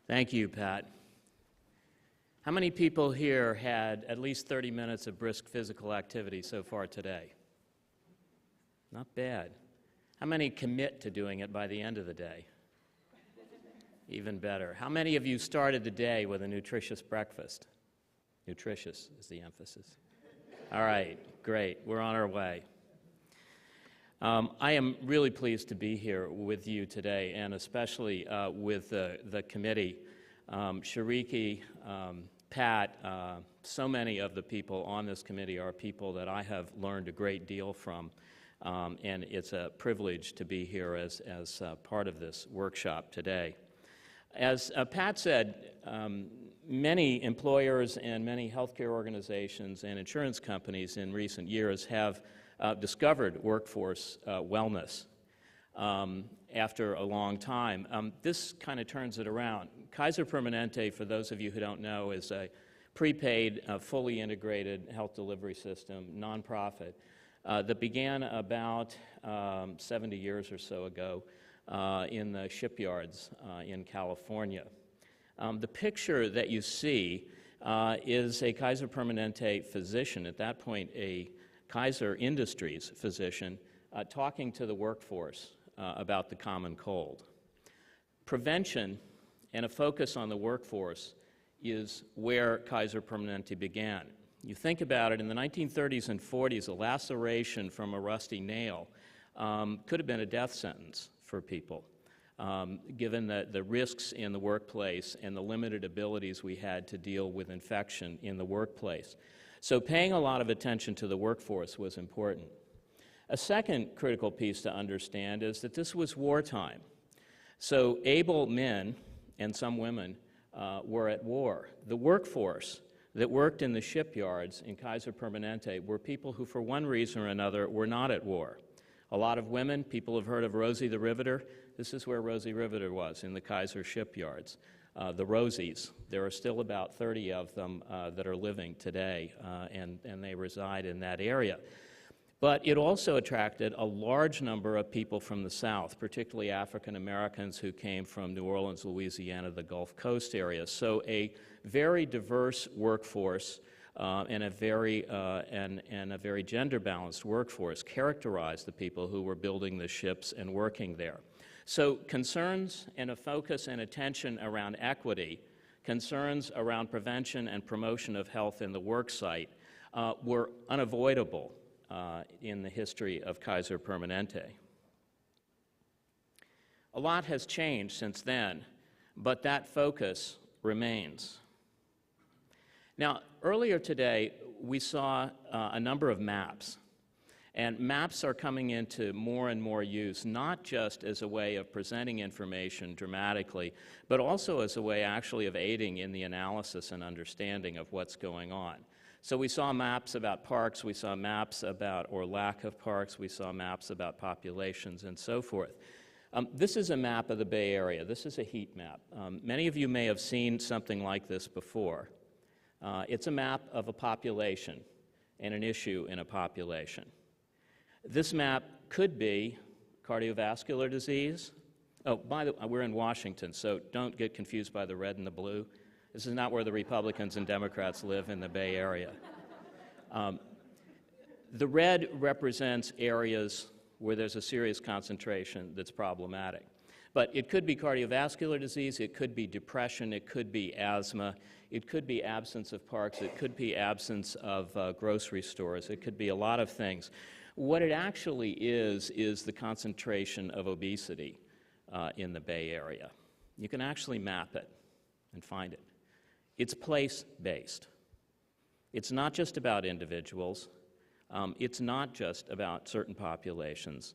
Thank you, Pat. How many people here had at least 30 minutes of brisk physical activity so far today? Not bad. How many commit to doing it by the end of the day? Even better. How many of you started the day with a nutritious breakfast? Nutritious is the emphasis. All right, great. We're on our way. I am really pleased to be here with you today, and especially with the committee. Shariki, Pat, so many of the people on this committee are people that I have learned a great deal from, and it's a privilege to be here as part of this workshop today. As Pat said, many employers and many healthcare organizations and insurance companies in recent years have discovered workforce wellness after a long time. This kind of turns it around. Kaiser Permanente, for those of you who don't know, is a prepaid, fully integrated health delivery system, nonprofit, that began about 70 years or so ago in the shipyards in California. The picture that you see is a Kaiser Permanente physician, at that point a Kaiser Industries physician, talking to the workforce about the common cold. Prevention and a focus on the workforce is where Kaiser Permanente began. You think about it, in the 1930s and 40s, a laceration from a rusty nail could have been a death sentence for people, given the risks in the workplace and the limited abilities we had to deal with infection in the workplace. So paying a lot of attention to the workforce was important. A second critical piece to understand is that this was wartime. So able men and some women were at war. The workforce that worked in the shipyards in Kaiser Permanente were people who, for one reason or another, were not at war. A lot of women, people have heard of Rosie the Riveter. This is where Rosie Riveter was, in the Kaiser shipyards. The Rosies, there are still about 30 of them that are living today, and they reside in that area. But it also attracted a large number of people from the South, particularly African Americans who came from New Orleans, Louisiana, the Gulf Coast area. So a very diverse workforce and a very gender-balanced workforce characterized the people who were building the ships and working there. So concerns and a focus and attention around equity, concerns around prevention and promotion of health in the work site were unavoidable in the history of Kaiser Permanente. A lot has changed since then, but that focus remains. Now, earlier today, we saw a number of maps. And maps are coming into more and more use, not just as a way of presenting information dramatically, but also as a way actually of aiding in the analysis and understanding of what's going on. So we saw maps about parks, we saw maps about, or lack of parks, we saw maps about populations and so forth. This is a map of the Bay Area. This is a heat map. Many of you may have seen something like this before. It's a map of a population and an issue in a population. This map could be cardiovascular disease. Oh, by the way, we're in Washington, so don't get confused by the red and the blue. This is not where the Republicans and Democrats live in the Bay Area. The red represents areas where there's a serious concentration that's problematic. But it could be cardiovascular disease, it could be depression, it could be asthma, it could be absence of parks, it could be absence of grocery stores, it could be a lot of things. What it actually is the concentration of obesity in the Bay Area. You can actually map it and find it. It's place-based. It's not just about individuals. It's not just about certain populations.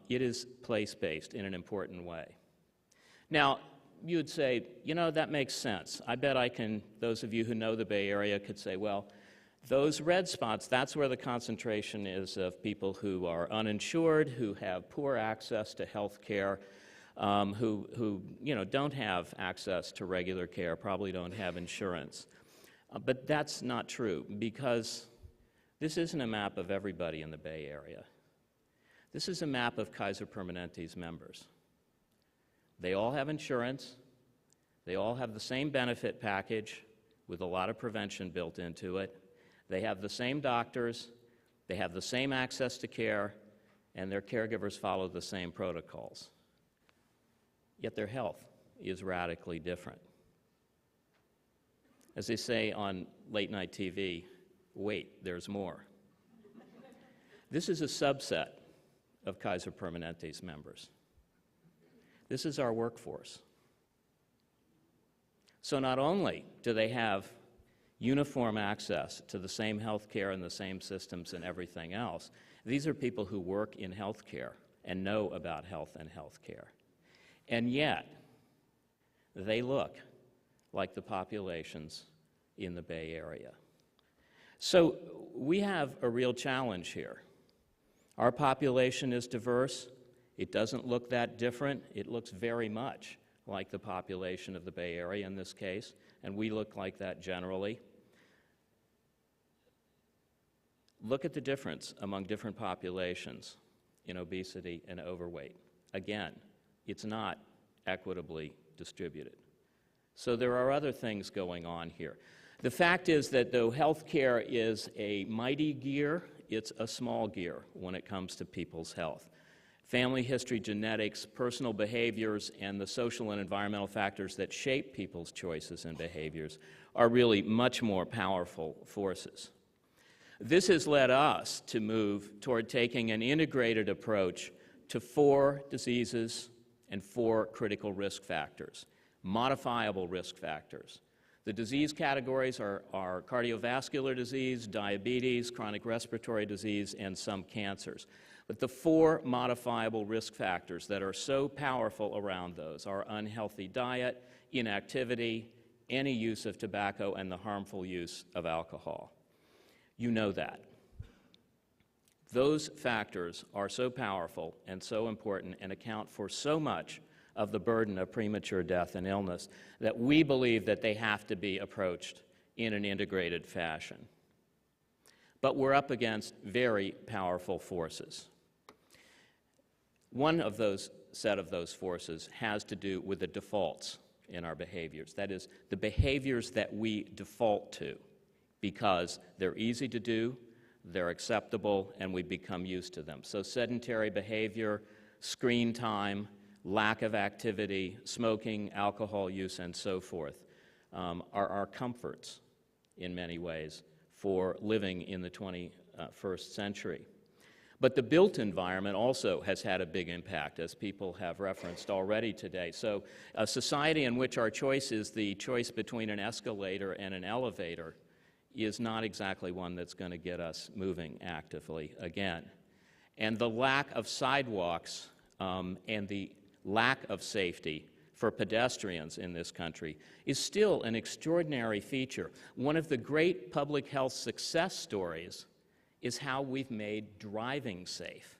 It is place-based in an important way. Now, you would say, you know, that makes sense. I bet those of you who know the Bay Area could say, well, those red spots, that's where the concentration is of people who are uninsured, who have poor access to health care, who don't have access to regular care, probably don't have insurance. But that's not true, because this isn't a map of everybody in the Bay Area. This is a map of Kaiser Permanente's members. They all have insurance. They all have the same benefit package with a lot of prevention built into it. They have the same doctors, they have the same access to care, and their caregivers follow the same protocols. Yet their health is radically different. As they say on late-night TV, wait, there's more. This is a subset of Kaiser Permanente's members. This is our workforce. So not only do they have uniform access to the same health care and the same systems and everything else, these are people who work in health care and know about health and health care. And yet, they look like the populations in the Bay Area. So we have a real challenge here. Our population is diverse. It doesn't look that different. It looks very much like the population of the Bay Area in this case, and we look like that generally. Look at the difference among different populations in obesity and overweight. Again, it's not equitably distributed. So there are other things going on here. The fact is that though healthcare is a mighty gear, it's a small gear when it comes to people's health. Family history, genetics, personal behaviors, and the social and environmental factors that shape people's choices and behaviors are really much more powerful forces. This has led us to move toward taking an integrated approach to 4 diseases and 4 critical risk factors, modifiable risk factors. The disease categories are cardiovascular disease, diabetes, chronic respiratory disease, and some cancers. But the 4 modifiable risk factors that are so powerful around those are unhealthy diet, inactivity, any use of tobacco, and the harmful use of alcohol. You know that. Those factors are so powerful and so important and account for so much of the burden of premature death and illness that we believe that they have to be approached in an integrated fashion. But we're up against very powerful forces. One of those set of those forces has to do with the defaults in our behaviors. That is, the behaviors that we default to because they're easy to do, they're acceptable, and we become used to them. So sedentary behavior, screen time, lack of activity, smoking, alcohol use, and so forth are our comforts in many ways for living in the 21st century. But the built environment also has had a big impact, as people have referenced already today. So a society in which our choice is the choice between an escalator and an elevator is not exactly one that's going to get us moving actively again. And the lack of sidewalks and the lack of safety for pedestrians in this country is still an extraordinary feature. One of the great public health success stories is how we've made driving safe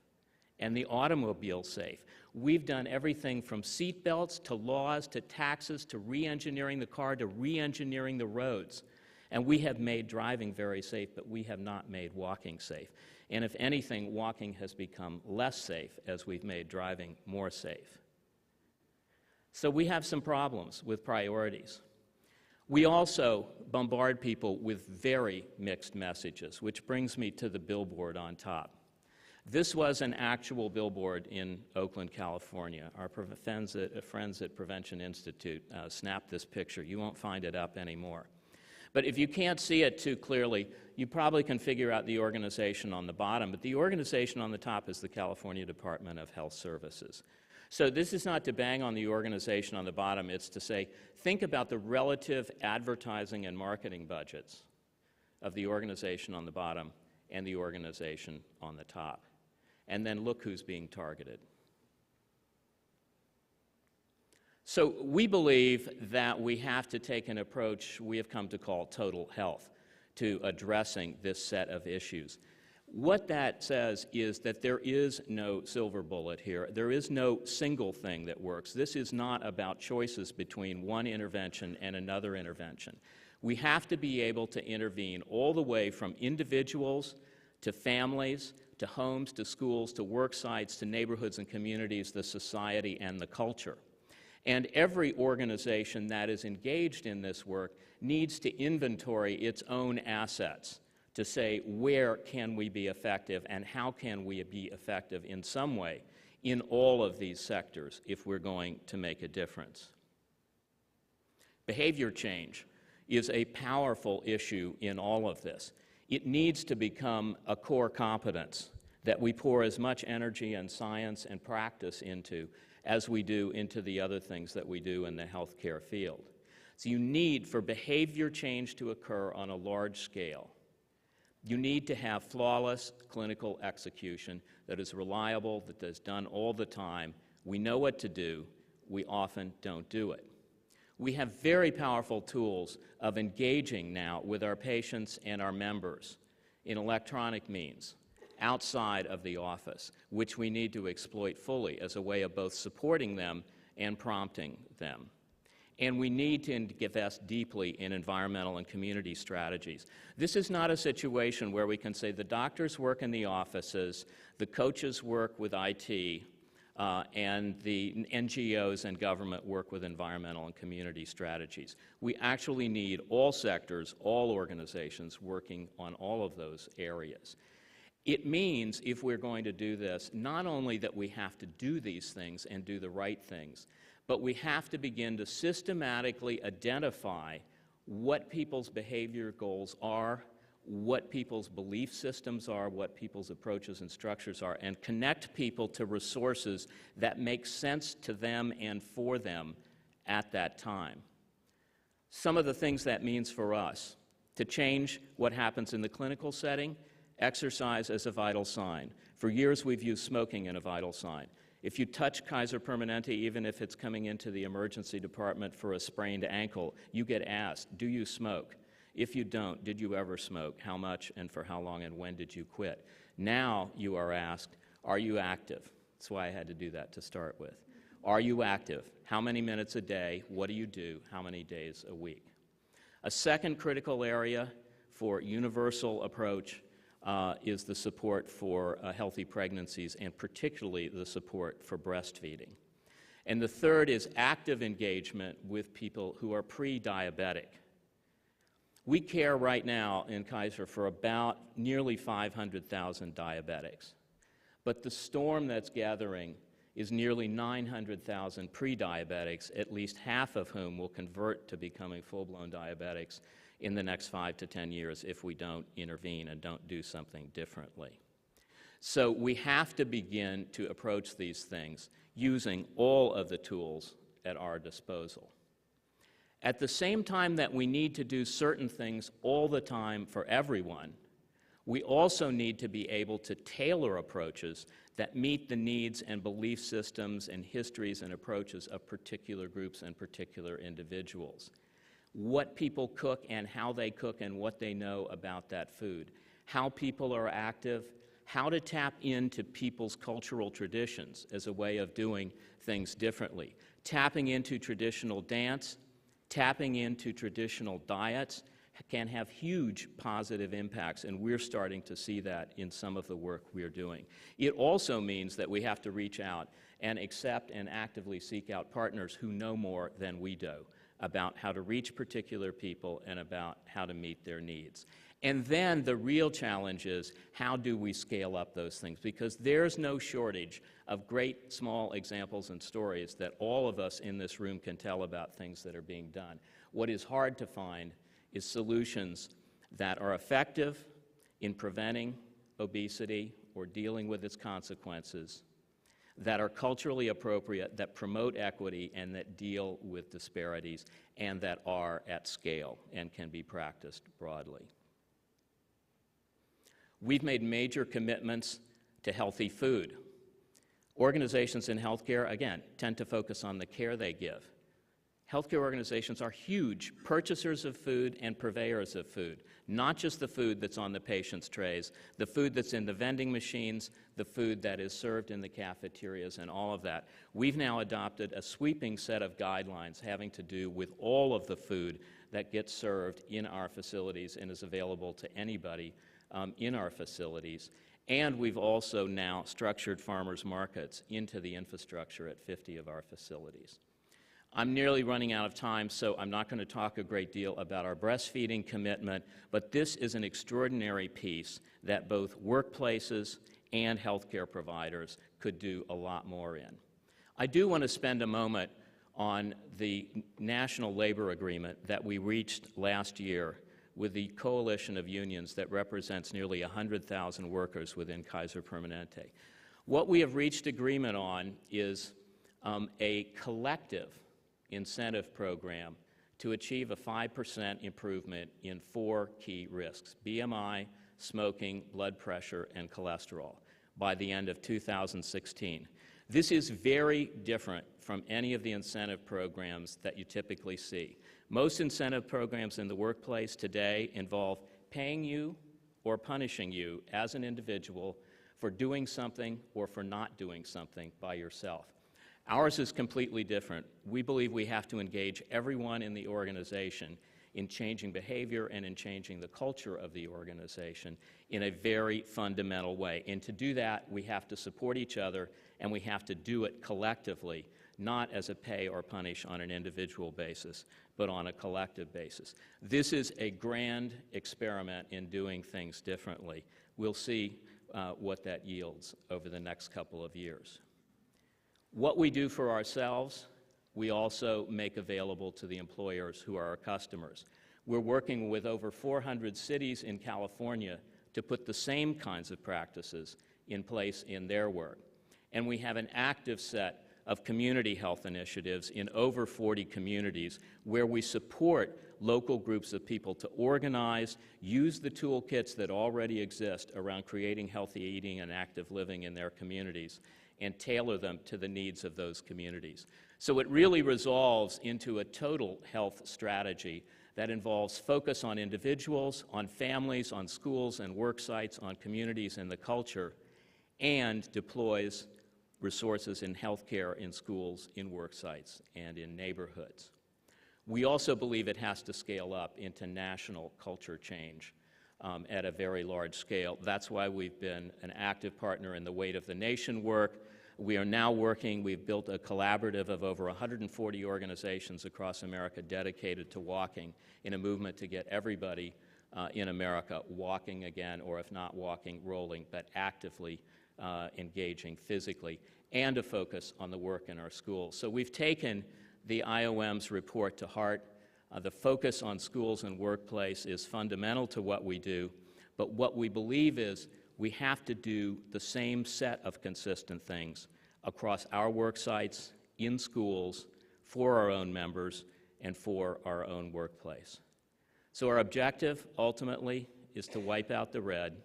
and the automobile safe. We've done everything from seat belts to laws to taxes to re-engineering the car to re-engineering the roads. And we have made driving very safe, but we have not made walking safe. And if anything, walking has become less safe as we've made driving more safe. So we have some problems with priorities. We also bombard people with very mixed messages, which brings me to the billboard on top. This was an actual billboard in Oakland, California. Our friends at Prevention Institute snapped this picture. You won't find it up anymore. But if you can't see it too clearly, you probably can figure out the organization on the bottom. But the organization on the top is the California Department of Health Services. So this is not to bang on the organization on the bottom. It's to say, think about the relative advertising and marketing budgets of the organization on the bottom and the organization on the top. And then look who's being targeted. So we believe that we have to take an approach we have come to call total health to addressing this set of issues. What that says is that there is no silver bullet here. There is no single thing that works. This is not about choices between one intervention and another intervention. We have to be able to intervene all the way from individuals to families, to homes, to schools, to work sites, to neighborhoods and communities, the society, and the culture. And every organization that is engaged in this work needs to inventory its own assets to say where can we be effective and how can we be effective in some way in all of these sectors if we're going to make a difference. Behavior change is a powerful issue in all of this. It needs to become a core competence that we pour as much energy and science and practice into as we do into the other things that we do in the healthcare field. So you need, for behavior change to occur on a large scale, you need to have flawless clinical execution that is reliable, that is done all the time. We know what to do. We often don't do it. We have very powerful tools of engaging now with our patients and our members in electronic means outside of the office, which we need to exploit fully as a way of both supporting them and prompting them. And we need to invest deeply in environmental and community strategies. This is not a situation where we can say the doctors work in the offices, the coaches work with IT, and the NGOs and government work with environmental and community strategies. We actually need all sectors, all organizations working on all of those areas. It means, if we're going to do this, not only that we have to do these things and do the right things, but we have to begin to systematically identify what people's behavior goals are, what people's belief systems are, what people's approaches and structures are, and connect people to resources that make sense to them and for them at that time. Some of the things that means for us: to change what happens in the clinical setting, exercise as a vital sign. For years we've used smoking as a vital sign. If you touch Kaiser Permanente, even if it's coming into the emergency department for a sprained ankle, you get asked, do you smoke? If you don't, did you ever smoke? How much and for how long and when did you quit? Now you are asked, are you active? That's why I had to do that to start with. Are you active? How many minutes a day? What do you do? How many days a week? A second critical area for universal approach is the support for healthy pregnancies, and particularly the support for breastfeeding. And the third is active engagement with people who are pre-diabetic. We care right now in Kaiser for about nearly 500,000 diabetics. But the storm that's gathering is nearly 900,000 pre-diabetics, at least half of whom will convert to becoming full-blown diabetics in the next 5 to 10 years if we don't intervene and don't do something differently. So we have to begin to approach these things using all of the tools at our disposal. At the same time that we need to do certain things all the time for everyone, we also need to be able to tailor approaches that meet the needs and belief systems and histories and approaches of particular groups and particular individuals. What people cook and how they cook and what they know about that food, how people are active, how to tap into people's cultural traditions as a way of doing things differently, tapping into traditional dance, tapping into traditional diets can have huge positive impacts, and we're starting to see that in some of the work we're doing. It also means that we have to reach out and accept and actively seek out partners who know more than we do about how to reach particular people and about how to meet their needs. And then the real challenge is, how do we scale up those things? Because there's no shortage of great small examples and stories that all of us in this room can tell about things that are being done. What is hard to find is solutions that are effective in preventing obesity or dealing with its consequences, that are culturally appropriate, that promote equity, and that deal with disparities, and that are at scale and can be practiced broadly. We've made major commitments to healthy food. Organizations in healthcare, again, tend to focus on the care they give. Healthcare organizations are huge purchasers of food and purveyors of food, not just the food that's on the patient's trays, the food that's in the vending machines, the food that is served in the cafeterias, and all of that. We've now adopted a sweeping set of guidelines having to do with all of the food that gets served in our facilities and is available to anybody in our facilities. And we've also now structured farmers markets into the infrastructure at 50 of our facilities. I'm nearly running out of time, so I'm not going to talk a great deal about our breastfeeding commitment, but this is an extraordinary piece that both workplaces and healthcare providers could do a lot more in. I do want to spend a moment on the national labor agreement that we reached last year with the coalition of unions that represents nearly 100,000 workers within Kaiser Permanente. What we have reached agreement on is a collective incentive program to achieve a 5% improvement in 4 key risks: BMI, smoking, blood pressure, and cholesterol by the end of 2016. This is very different from any of the incentive programs that you typically see. Most incentive programs in the workplace today involve paying you or punishing you as an individual for doing something or for not doing something by yourself. Ours is completely different. We believe we have to engage everyone in the organization in changing behavior and in changing the culture of the organization in a very fundamental way. And to do that, we have to support each other, and we have to do it collectively, not as a pay or punish on an individual basis, but on a collective basis. This is a grand experiment in doing things differently. We'll see what that yields over the next couple of years. What we do for ourselves, we also make available to the employers who are our customers. We're working with over 400 cities in California to put the same kinds of practices in place in their work. And we have an active set of community health initiatives in over 40 communities where we support local groups of people to organize, use the toolkits that already exist around creating healthy eating and active living in their communities, and tailor them to the needs of those communities. So it really resolves into a total health strategy that involves focus on individuals, on families, on schools and work sites, on communities and the culture, and deploys resources in healthcare, in schools, in work sites, and in neighborhoods. We also believe it has to scale up into national culture change at a very large scale. That's why we've been an active partner in the Weight of the Nation work. We are now working, we've built a collaborative of over 140 organizations across America dedicated to walking in a movement to get everybody in America walking again, or if not walking, rolling, but actively engaging physically, and a focus on the work in our schools. So we've taken the IOM's report to heart. The focus on schools and workplace is fundamental to what we do, but what we believe is we have to do the same set of consistent things across our work sites, in schools, for our own members, and for our own workplace. So our objective, ultimately, is to wipe out the red.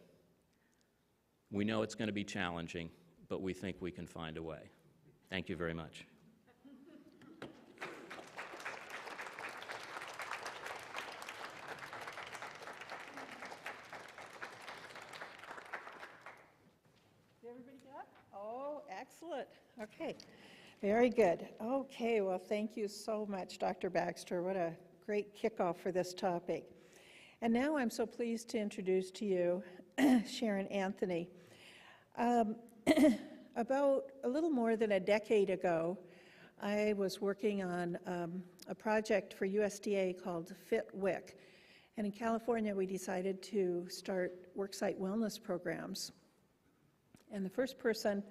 We know it's going to be challenging, but we think we can find a way. Thank you very much. Everybody got? Oh, excellent. Okay, very good. Okay, well, thank you so much, Dr. Baxter. What a great kickoff for this topic. And now I'm so pleased to introduce to you Sharon Anthony. About a little more than a decade ago, I was working on a project for USDA called Fit WIC. And in California, we decided to start worksite wellness programs. And the first person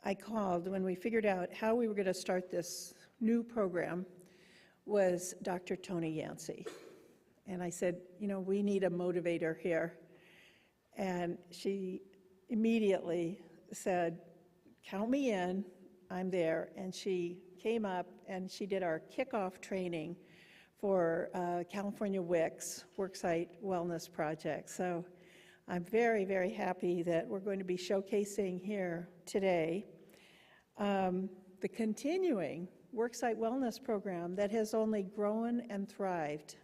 I called when we figured out how we were going to start this new program was Dr. Tony Yancey. And I said, you know, we need a motivator here. And she immediately said, count me in, I'm there. And she came up and she did our kickoff training for California WIC's Worksite Wellness Project. So I'm very, very happy that we're going to be showcasing here today the continuing Worksite Wellness Program that has only grown and thrived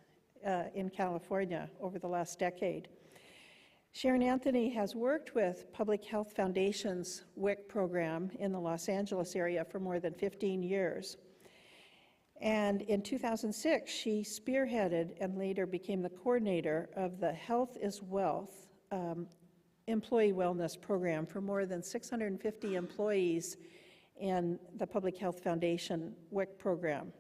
in California over the last decade. Sharon Anthony has worked with Public Health Foundation's WIC program in the Los Angeles area for more than 15 years. And in 2006, she spearheaded and later became the coordinator of the Health is Wealth employee wellness program for more than 650 employees in the Public Health Foundation WIC program.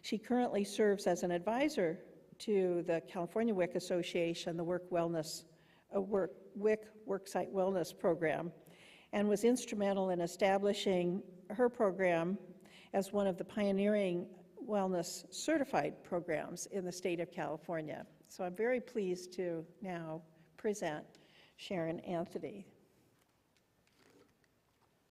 She currently serves as an advisor to the California WIC Association, the WIC Worksite Wellness Program, and was instrumental in establishing her program as one of the pioneering wellness certified programs in the state of California. So I'm very pleased to now present Sharon Anthony.